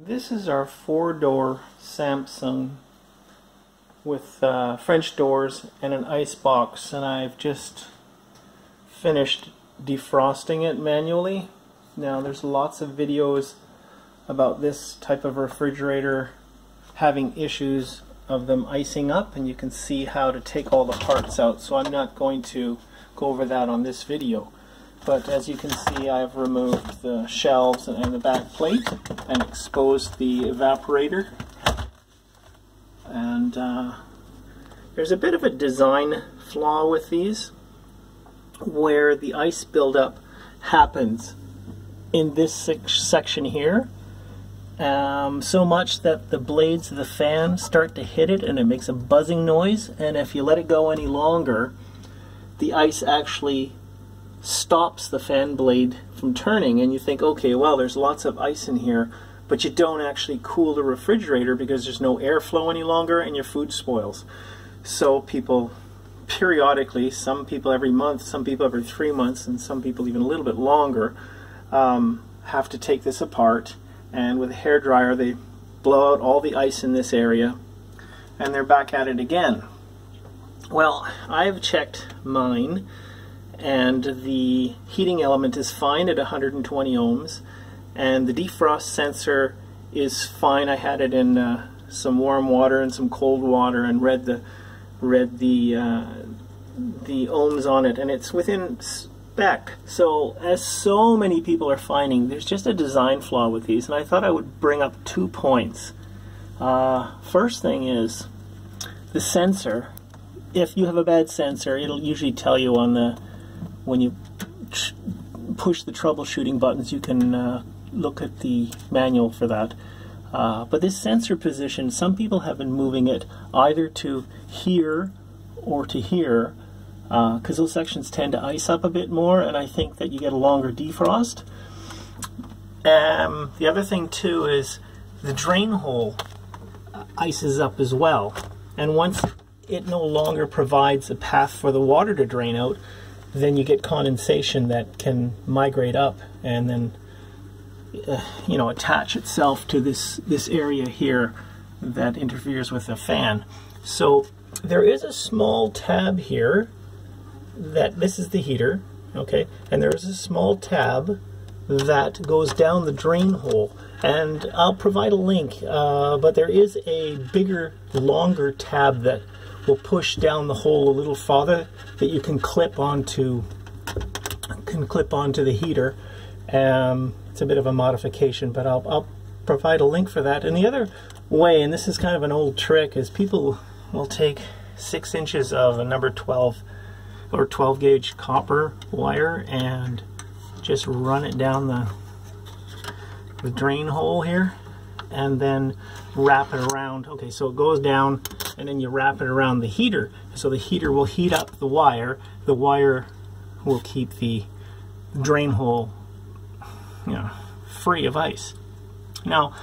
This is our 4-door Samsung with French doors and an ice box, and I've just finished defrosting it manually. Now there's lots of videos about this type of refrigerator having issues of them icing up, and you can see how to take all the parts out, so I'm not going to go over that on this video. But as you can see, I've removed the shelves and the back plate and exposed the evaporator. And there's a bit of a design flaw with these, where the ice buildup happens in this section here, so much that the blades of the fan start to hit it and it makes a buzzing noise, and if you let it go any longer, the ice actually stops the fan blade from turning, and you think, okay, well, there's lots of ice in here, but you don't actually cool the refrigerator because there's no airflow any longer and your food spoils. So people periodically, some people every month, some people every 3 months, and some people even a little bit longer, have to take this apart, and with a hairdryer they blow out all the ice in this area and they're back at it again. Well, I've checked mine, and the heating element is fine at 120 ohms, and the defrost sensor is fine. I had it in some warm water and some cold water and read the ohms on it, and it's within spec. So as so many people are finding, there's just a design flaw with these, and I thought I would bring up 2 points. First thing is the sensor. If you have a bad sensor, it'll usually tell you on the when you push the troubleshooting buttons. You can look at the manual for that. But this sensor position, some people have been moving it either to here or to here, because those sections tend to ice up a bit more, and I think that you get a longer defrost. The other thing too is the drain hole ices up as well, and once it no longer provides a path for the water to drain out, then you get condensation that can migrate up and then attach itself to this area here that interferes with the fan. So there is a small tab here that this is the heater, okay, and there is a small tab that goes down the drain hole, and I'll provide a link, but there is a bigger, longer tab that will push down the hole a little farther that you can clip onto the heater. It's a bit of a modification, but I'll provide a link for that. And the other way, and this is kind of an old trick, is people will take 6 inches of a number 12 or 12 gauge copper wire and just run it down the drain hole here, and then wrap it around. Okay, so it goes down, and then you wrap it around the heater, so the heater will heat up the wire. The wire will keep the drain hole, free of ice. Now,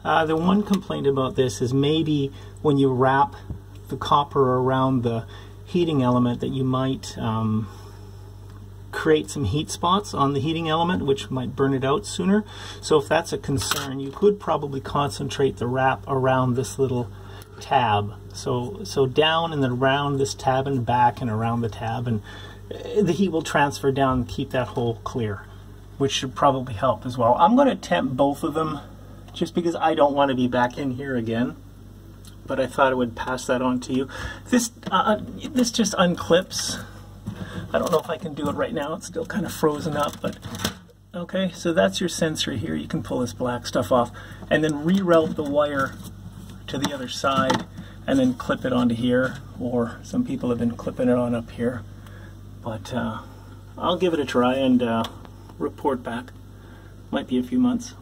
the one complaint about this is maybe when you wrap the copper around the heating element, that you might create some heat spots on the heating element, which might burn it out sooner. So if that's a concern, you could probably concentrate the wrap around this little tab. So down and then around this tab and back and around the tab, and the heat will transfer down and keep that hole clear, which should probably help as well. I'm going to attempt both of them just because I don't want to be back in here again, but I thought I would pass that on to you. This just unclips. I don't know if I can do it right now. It's still kind of frozen up, but okay, so that's your sensor here. You can pull this black stuff off and then reroute the wire to the other side and then clip it onto here, or some people have been clipping it on up here. But I'll give it a try and report back. Might be a few months.